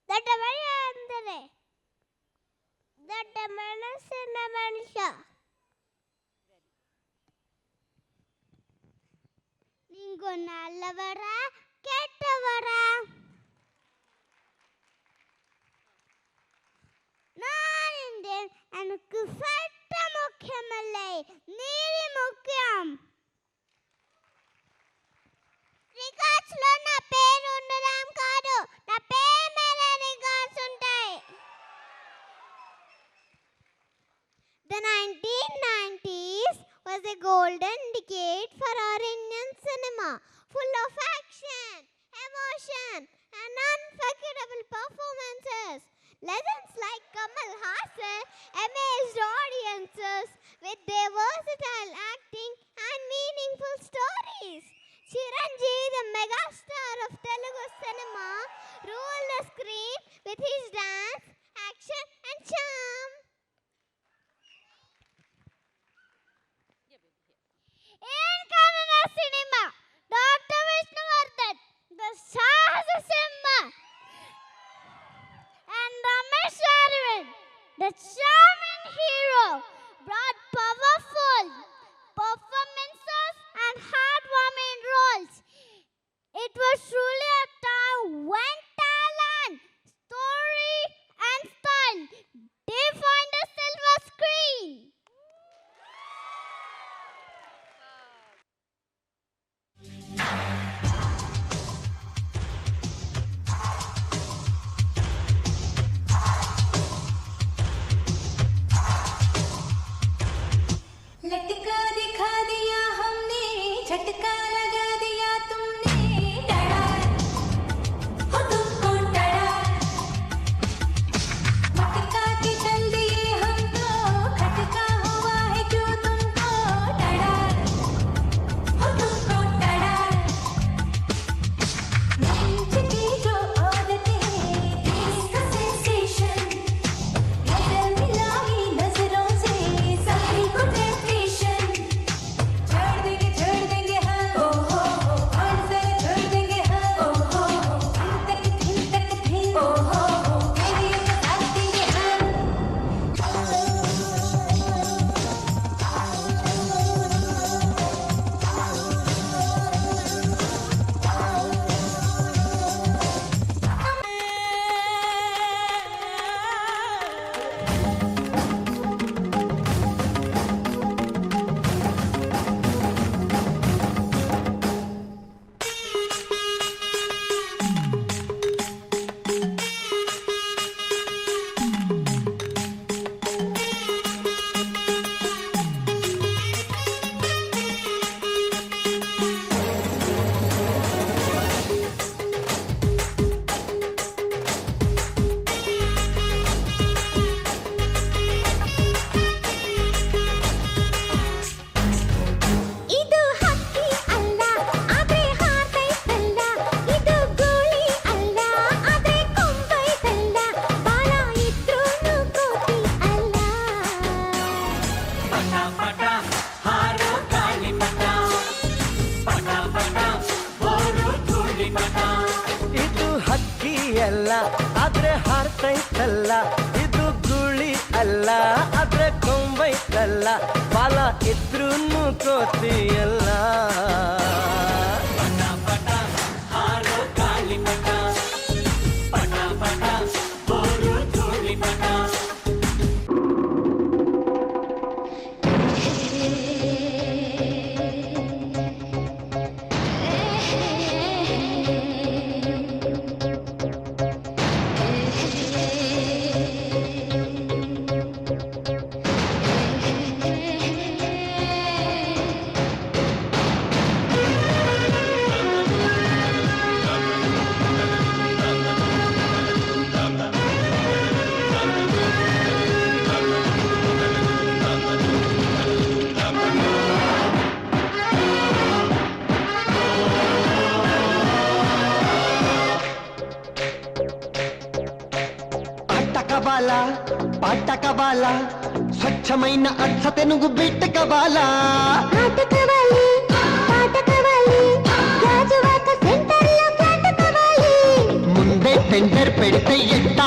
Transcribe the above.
ದೊಡ್ಡ ಮನುಷ್ಯ ಅಂದರೆ ದೊಡ್ಡ ಮನಸ್ಸಿನ ಮನುಷ್ಯ. நீங்க நல்லவரா கெட்டவரா? நான் என்றேன், எனக்கு சட்டம் முக்கியமில்லை, நீதி முக்கியம். రికార్డ్స్లో నా పేరు ఉండడం కాదు, నా పేరు మీద రికార్డ్స్ ఉంటాయి. The 1990s was a golden decade for our Indian cinema, full of action, emotion, and unforgettable performances. Legends like Kamal Haasan amazed audiences with their versatile acting and meaningful stories. Chiranjeevi, the megastar of Telugu cinema, ruled the screen with his dance, action, and charm. In Kannada cinema, Dr. Vishnuvardhan, the Sahasa Simha, and Ramesh Aravind, the charming hero, brought powerful performances and heartwarming roles. It was truly a time when talent, story, and style defined the silver screen. लटका दिखा दिया हमने, झटका लगा दिया तुमने, डरा हो तुमको डरा, मटका के चल दिए हम तो, खटका हुआ है क्यों तुमको, डरा हो तुमको डरा। मंच की जो औरतें, इसका सेंसेशन, नजर मिलाई नजरों से सभी को टेंशन, छोड़ देंगे हम, ओ हो और जरा छोड़ देंगे हम, ओ हो दिन तक दिन, ओ हो तेरी एक साथ देंगे हम। ಇದು ಹಕ್ಕಿ ಅಲ್ಲ ಆದ್ರೆ ಹಾರೈತಲ್ಲ, ಇದು ಗೋಳಿ ಅಲ್ಲ ಆದ್ರೆ ಕೊಂಬೈತಲ್ಲ, ಬಾಲ ಇದ್ರೂನು ಕೋತಿ ಅಲ್ಲ. ಪಟ ಹಾರೋ ಗಾಳಿಪಟ, ಪಟ ಪಟ ಓಡು ಧೂಳಿಪಟ. ಇದು ಹಕ್ಕಿ ಅಲ್ಲ ಆದ್ರೆ ಹಾರ್ತೈತಲ್ಲ, ಇದು ಗುಳಿ ಅಲ್ಲ ಆದ್ರೆ ಕೊಂಬೈತಲ್ಲ, ಬಾಲ ಇದ್ರೂನು ಕೋತಿಯಲ್ಲ. ಪಟ ಪಟ ಹಾರೋ ಗಾಳಿಪಟ, ಪಟ ಪಟ ಓಡು ಧೂಳಿಪಟ. పాటకబాల పాటకబాల స్వచ్ఛమైన అచ్చతెనుగు బిట్టకబాల, ఆటకవాలి పాటకవాలి, గాజువాక సెంటర్లో కాటకవాలి. ముందే టెండర్ పెడితే ఎట్టి